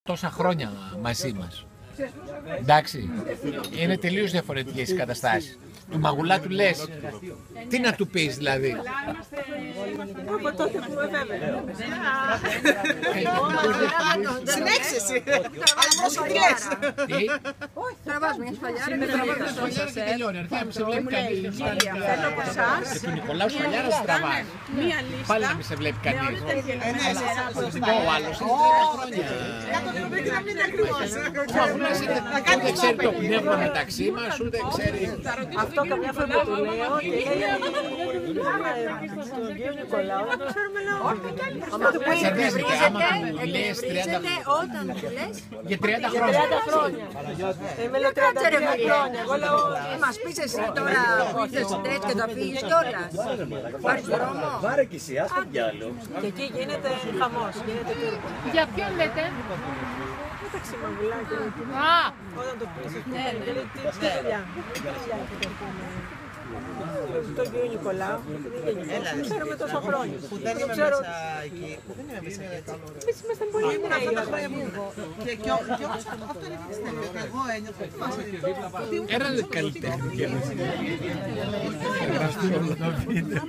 τόσα χρόνια μαζί μας. Εντάξει, είναι τελείως διαφορετικές οι καταστάσεις. Του Μαγουλά του λες, τι να του πεις δηλαδή. Από τότε που με βέβαια. Συνέχισε εσύ. Αλλά πόσο τι λες. Τι? Όχι, τραβάς μια σφαλιάρα. Και τελειώνει, αρχαία μου σε βλέπει κανείς. Και του Νικολάου Σφαλιάρα σε τραβάει. Πάλι να μην σε βλέπει κανείς. Ο άλλος είναι 30 χρόνια. Ο Μαγουλάς ούτε ξέρει το πνεύμα μεταξύ μας, ούτε ξέρει. Αυτό καμιά φορά του λέω και στον κύριο Νικολάου να το ξέρουμε λόγω. Σαντίζεται, άμα του λες 30 χρόνια. Όταν του λες, Για 30 χρόνια. 30 χρόνια. Είμαι λέω 30 χρόνια. Εγώ λέω μας πεις εσύ τώρα που ήρθες τρεις και το φύγεις κιόλας. Πάρεις δρόμο. Βάρε κι εσύ, ας το διάλο. και εκεί γίνεται χαμός, γίνεται τούρκο. Για ποιον λέτε? Εντάξει Μαγουλάκη, Α, όταν το πεις, λέει τι δουλειά. Τον κύριο Νικολάου, δεν ξέρουμε τόσα χρόνια. Που δεν είμαι μέσα εκεί. Που δεν είμαι μέσα εκεί. Εμείς ήμασταν πολύ Ήμουν νέοι. αυτά τα χρόνια που ήμουν. Και όμως αυτό είναι πιστεύω. Και εγώ ένιωθα ότι Ένα καλλιτέχνη και εμείς. Ευχαριστούμε όλο το βίντεο.